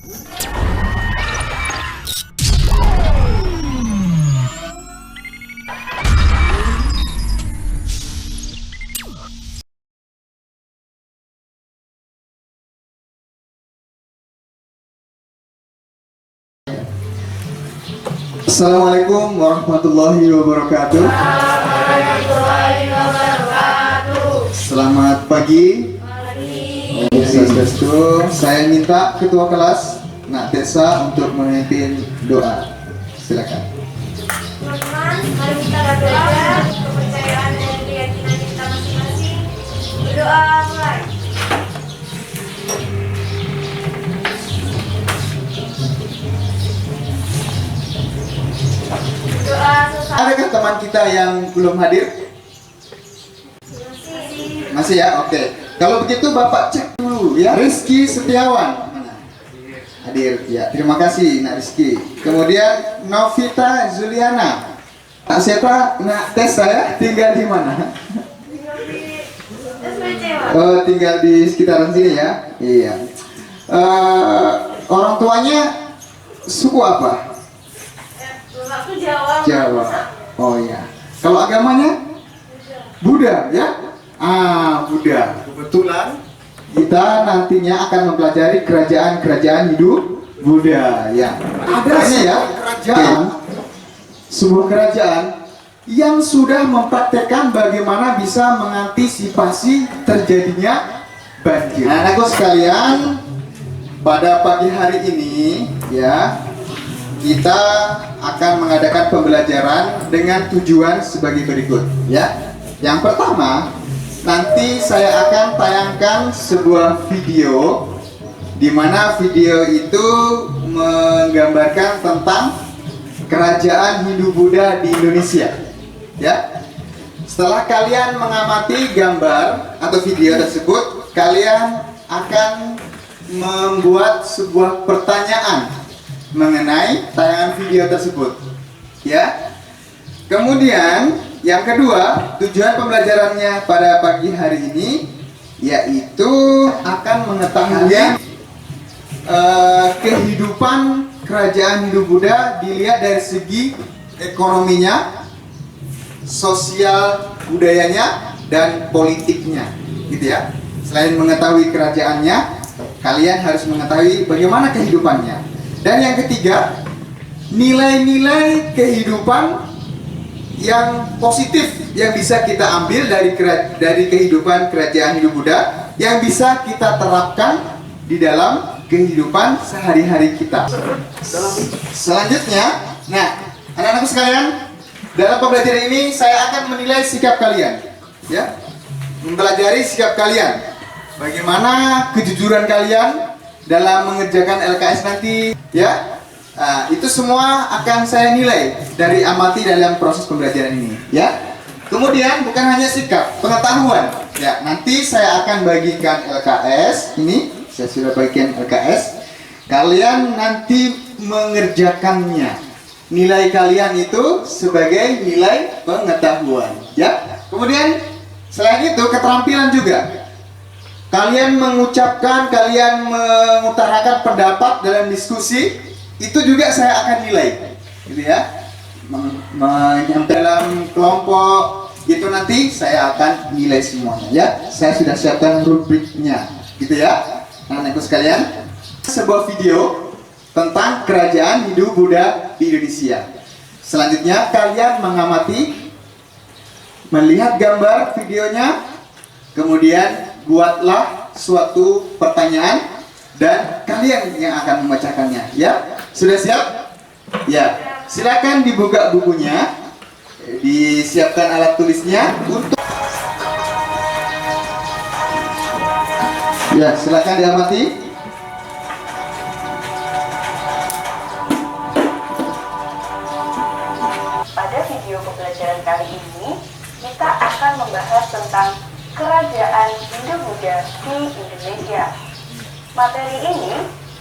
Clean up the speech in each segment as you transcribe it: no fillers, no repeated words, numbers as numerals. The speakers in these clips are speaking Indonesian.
Assalamualaikum warahmatullahi wabarakatuh. Selamat pagi. Saya minta ketua kelas Nak Tessa untuk memimpin doa. Silakan. Teman-teman, mari kita belajar kepercayaan dan keyakinan kita masing-masing. Berdoa mulai. Berdoa selesai. Adakah teman kita yang belum hadir? Masih ya? Oke. Kalau begitu Bapak cek dulu ya. Rizky Setiawan. Mana? Hadir. Ya, terima kasih Nak Rizky. Kemudian Novita Zuliana. Nak siapa? Nak Tessa ya? Tinggal di mana? Oh, tinggal di sekitaran sini ya? Iya. Orang tuanya suku apa? Bapakku Jawa. Jawa. Oh ya. Kalau agamanya? Buddha ya? Buddha. Kebetulan kita nantinya akan mempelajari kerajaan-kerajaan Hindu Buddha ya. Ada ya kerajaan, sebuah kerajaan yang sudah mempraktekkan bagaimana bisa mengantisipasi terjadinya banjir. Nah, anakku sekalian, pada pagi hari ini ya kita akan mengadakan pembelajaran dengan tujuan sebagai berikut ya. Yang pertama, nanti saya akan tayangkan sebuah video di mana video itu menggambarkan tentang kerajaan Hindu Buddha di Indonesia ya. Setelah kalian mengamati gambar atau video tersebut, kalian akan membuat sebuah pertanyaan mengenai tayangan video tersebut ya. Kemudian yang kedua, tujuan pembelajarannya pada pagi hari ini yaitu akan mengetahui kehidupan kerajaan Hindu Buddha dilihat dari segi ekonominya, sosial budayanya, dan politiknya gitu ya. Selain mengetahui kerajaannya, kalian harus mengetahui bagaimana kehidupannya. Dan yang ketiga, nilai-nilai kehidupan yang positif yang bisa kita ambil dari kehidupan kerajaan Hindu Buddha yang bisa kita terapkan di dalam kehidupan sehari-hari kita. Selanjutnya, nah, anak-anakku sekalian, dalam pembelajaran ini saya akan menilai sikap kalian, ya, mempelajari sikap kalian, bagaimana kejujuran kalian dalam mengerjakan LKS nanti, ya. Nah, itu semua akan saya nilai dari amati dalam proses pembelajaran ini, ya. Kemudian bukan hanya sikap, pengetahuan, ya. Nanti saya akan bagikan LKS ini, saya sudah bagikan LKS. Kalian nanti mengerjakannya. Nilai kalian itu sebagai nilai pengetahuan, ya. Kemudian selain itu keterampilan juga. Kalian mengucapkan, kalian mengutarakan pendapat dalam diskusi, itu juga saya akan nilai, gitu ya. Dalam kelompok itu nanti saya akan nilai semuanya, ya. Saya sudah siapkan rubriknya, gitu ya. Anak-anakku sekalian, sebuah video tentang kerajaan Hindu Buddha di Indonesia. Selanjutnya kalian mengamati, melihat gambar videonya, kemudian buatlah suatu pertanyaan dan kalian yang akan membacakannya, ya. Sudah siap? Ya. Silakan dibuka bukunya, disiapkan alat tulisnya untuk. Ya, silakan diamati. Pada video pembelajaran kali ini, kita akan membahas tentang kerajaan Hindu Buddha di Indonesia. Materi ini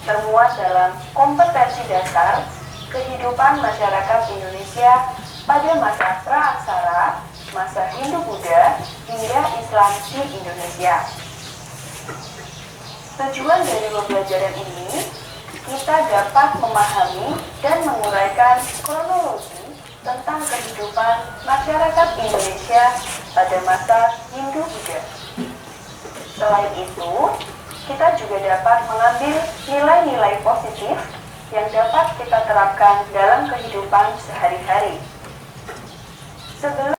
termuat dalam kompetensi dasar kehidupan masyarakat Indonesia pada masa pra-aksara, masa Hindu Buddha, hingga Islam di Indonesia. Tujuan dari pembelajaran ini kita dapat memahami dan menguraikan kronologi tentang kehidupan masyarakat Indonesia pada masa Hindu-Buddha. Selain itu, kita juga dapat mengambil nilai-nilai positif yang dapat kita terapkan dalam kehidupan sehari-hari. Sebelum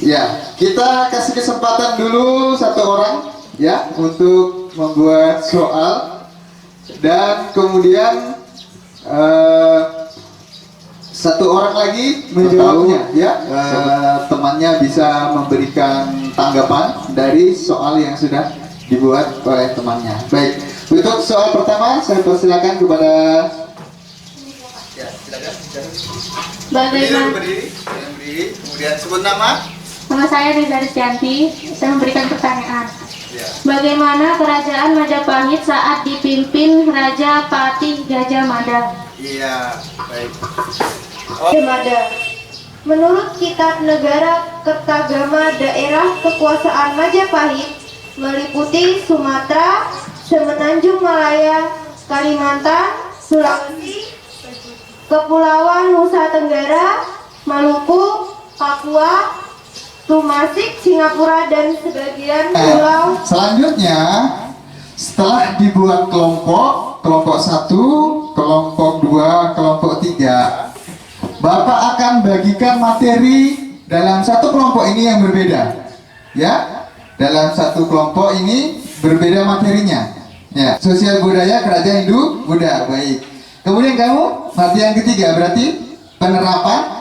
Ya, kita kasih kesempatan dulu satu orang ya untuk membuat soal dan kemudian satu orang lagi menjawabnya ya. Temannya bisa memberikan tanggapan dari soal yang sudah dibuat oleh temannya. Baik, untuk soal pertama saya persilakan kepada ya, silakan. Bagaimana? Berdiri, kemudian sebut nama. Nama saya Riza Rizyanti. Saya memberikan pertanyaan. Ya. Bagaimana kerajaan Majapahit saat dipimpin Raja Patih Gajah Mada? Iya, baik. Gajah Mada. Menurut Kitab Negara Kertagama daerah kekuasaan Majapahit meliputi Sumatera, Semenanjung Malaya, Kalimantan, Sulawesi, Kepulauan Nusa Tenggara, Maluku, Papua, Tumasik, Singapura, dan sebagian pulau. Selanjutnya, setelah dibuat kelompok 1, kelompok 2, kelompok 3, Bapak akan bagikan materi dalam satu kelompok ini yang berbeda. Ya, dalam satu kelompok ini berbeda materinya. Ya, sosial budaya kerajaan Hindu Buddha. Baik. Kemudian kamu, materi yang ketiga berarti penerapan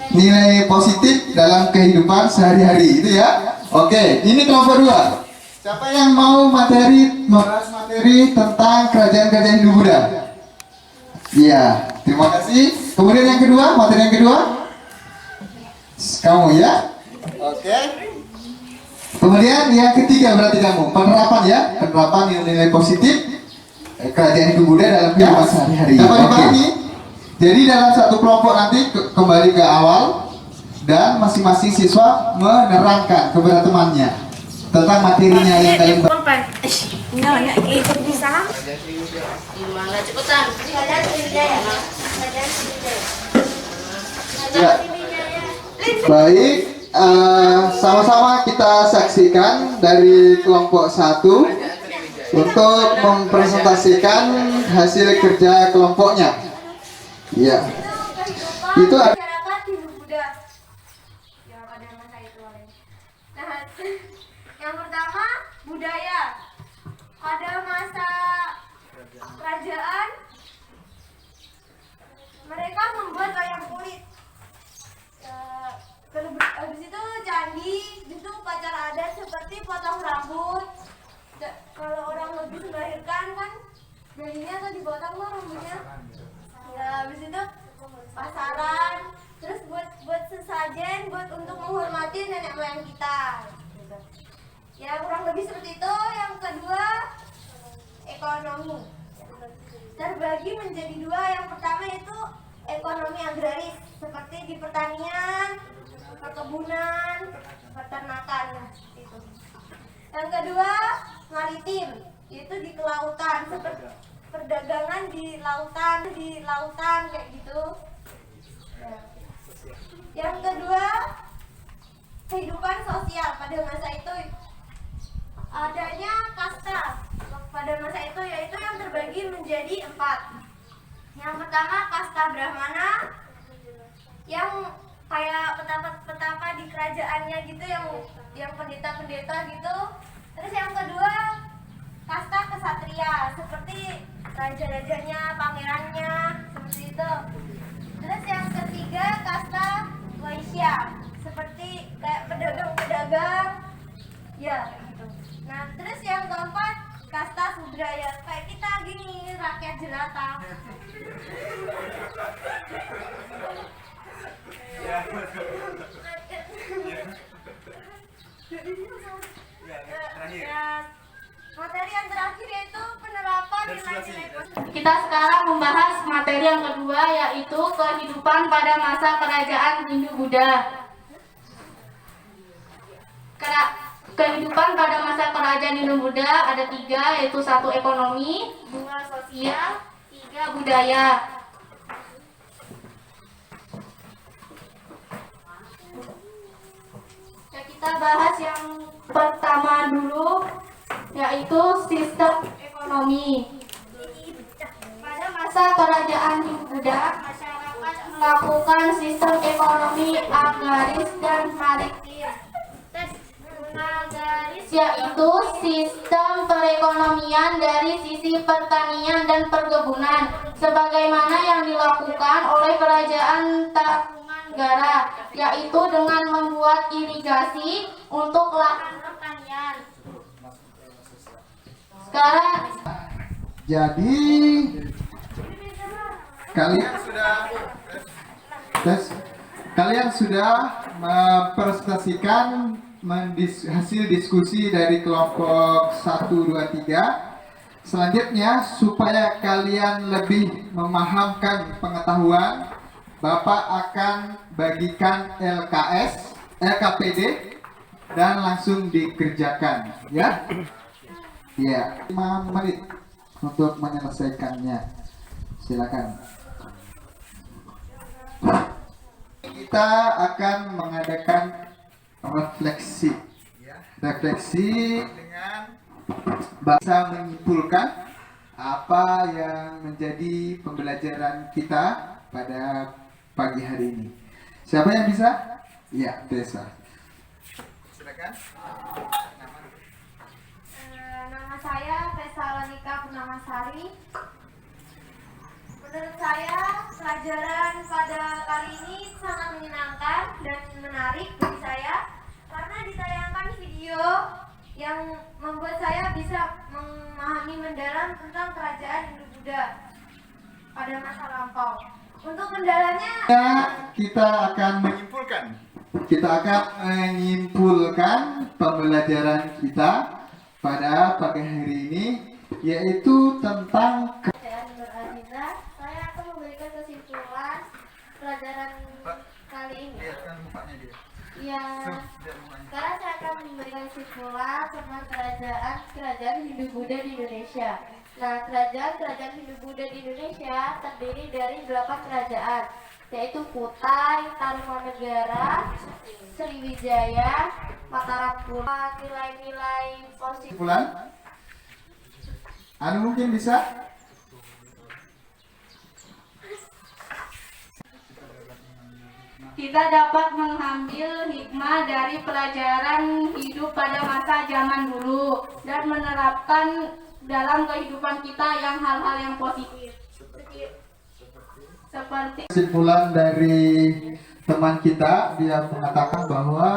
nilai positif dalam kehidupan sehari-hari itu ya. Oke, ini kelompok 2. Siapa yang mau membahas materi tentang kerajaan-kerajaan Hindu Buddha? Iya, terima kasih. Kemudian yang kedua, materi yang kedua, kamu ya. Oke. Kemudian yang ketiga berarti kamu penerapan ya, penerapan nilai positif kerajaan Hindu Buddha dalam kehidupan sehari-hari. Oke. Jadi dalam satu kelompok nanti kembali ke awal dan masing-masing siswa menerangkan kepada temannya tentang materinya yang kalian bahas. Gimana cepetan? Ya. Baik, sama-sama kita saksikan dari kelompok 1 untuk mempresentasikan hasil kerja kelompoknya. Iya. Itu masyarakat Hindu Buddha. Ya, pada masa itu. Nah, yang pertama budaya. Pada masa kerajaan mereka membuat wayang kulit. Habis itu candi, itu upacara adat seperti potong rambut. Kalau orang lebih melahirkan kan bayinya kan dipotong loh rambutnya. Ya, habis itu pasaran, terus buat sesajen, buat untuk menghormati nenek moyang kita. Ya, kurang lebih seperti itu. Yang kedua, ekonomi. Terbagi menjadi 2. Yang pertama itu ekonomi agraris, seperti di pertanian, perkebunan, peternakan, seperti itu. Yang kedua, maritim, yaitu di kelautan, seperti perdagangan di lautan kayak gitu. Ya. Yang kedua, kehidupan sosial. Pada masa itu adanya kasta pada masa itu, yaitu yang terbagi menjadi 4. Yang pertama kasta Brahmana, yang kayak petapa di kerajaannya gitu, yang pendeta-pendeta gitu. Terus yang kedua kasta kesatria, seperti raja-rajanya, pangerannya, seperti itu. Terus yang ketiga kasta Waisya, seperti kayak pedagang-pedagang, ya gitu. Nah, terus yang keempat kasta Sudra, ya kayak kita gini, rakyat jelata. Materi yang terakhir yaitu penerapan nilai-nilai positif. Kita sekarang membahas materi yang kedua, yaitu kehidupan pada masa kerajaan Hindu Buddha. Kehidupan pada masa kerajaan Hindu Buddha ada 3, yaitu 1 ekonomi, 2 sosial, 3 budaya. Ya, kita bahas yang pertama dulu, yaitu sistem ekonomi. Pada masa kerajaan Hindu Buddha, masyarakat melakukan sistem ekonomi agraris dan maritim. Agraris yaitu sistem perekonomian dari sisi pertanian dan perkebunan, sebagaimana yang dilakukan oleh kerajaan Tarumanegara, yaitu dengan membuat irigasi untuk lahan pertanian. Sekarang Jadi kalian sudah mempresentasikan hasil diskusi dari kelompok 1, 2, 3. Selanjutnya, supaya kalian lebih memahamkan pengetahuan, Bapak akan bagikan LKPD dan langsung dikerjakan, ya. Ya, 5 menit untuk menyelesaikannya. Silakan. Kita akan mengadakan refleksi. Refleksi dengan bahasa menyimpulkan apa yang menjadi pembelajaran kita pada pagi hari ini. Siapa yang bisa? Ya, Desa. Silakan. nama saya Fesalonika Purnamasari. Menurut saya, pelajaran pada kali ini sangat menyenangkan dan menarik bagi saya karena ditayangkan video yang membuat saya bisa memahami mendalam tentang kerajaan Hindu Buddha pada masa lampau. Untuk kendalanya, kita akan menyimpulkan pembelajaran kita pada pagi hari ini, yaitu tentang saya akan memberikan kesimpulan pelajaran kali ini. Ya, sekarang saya akan memberikan kesimpulan tentang kerajaan Hindu Buddha di Indonesia. Nah, kerajaan Hindu Buddha di Indonesia terdiri dari 8 kerajaan, yaitu Kutai, Tarumanegara, Sriwijaya, Mataram Pura. Nilai-nilai positif. kesimpulan. Mungkin bisa? Kita dapat mengambil hikmah dari pelajaran hidup pada masa zaman dulu dan menerapkan dalam kehidupan kita yang hal-hal yang positif. Seperti Kesimpulan dari teman kita, dia mengatakan bahwa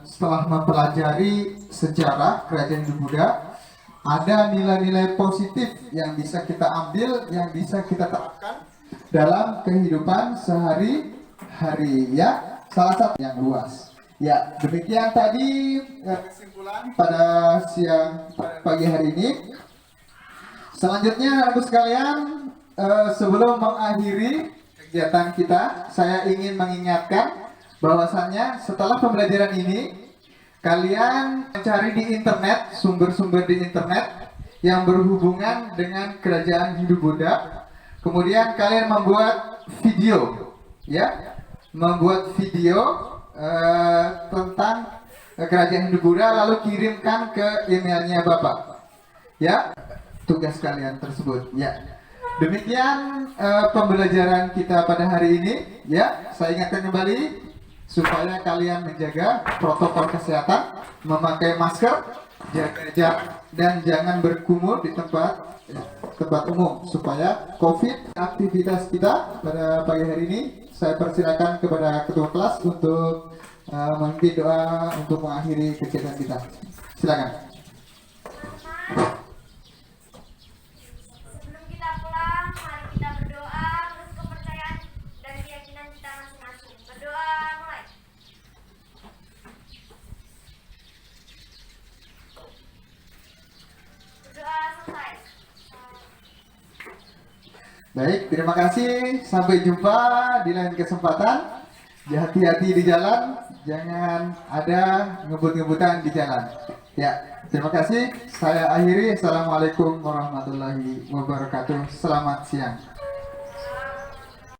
setelah mempelajari sejarah kerajaan Hindu Buddha, ada nilai-nilai positif yang bisa kita ambil, yang bisa kita terapkan dalam kehidupan sehari-hari, ya. Salah satu yang luas. Ya, demikian tadi kesimpulan pada pagi hari ini. Selanjutnya, anak sekalian, sebelum mengakhiri kegiatan kita, saya ingin mengingatkan bahwasannya setelah pembelajaran ini, kalian mencari di internet, sumber-sumber di internet yang berhubungan dengan kerajaan Hindu Buddha. Kemudian kalian membuat video, ya, membuat video tentang kerajaan Hindu Buddha, lalu kirimkan ke emailnya Bapak, ya, tugas kalian tersebut, ya. Demikian pembelajaran kita pada hari ini, ya. Saya ingatkan kembali supaya kalian menjaga protokol kesehatan, memakai masker, jaga jarak, dan jangan berkumur di tempat umum supaya COVID. Aktivitas kita pada pagi hari ini, saya persilakan kepada ketua kelas untuk memimpin doa untuk mengakhiri kegiatan kita. Silakan. sebelum kita pulang, mari kita berdoa menurut kepercayaan dan keyakinan kita masing-masing. Berdoa mulai. Berdoa selesai. Baik, terima kasih. Sampai jumpa di lain kesempatan. Hati-hati di jalan, jangan ada ngebut-ngebutan di jalan. Ya. Terima kasih. Saya akhiri. Assalamualaikum warahmatullahi wabarakatuh. Selamat siang.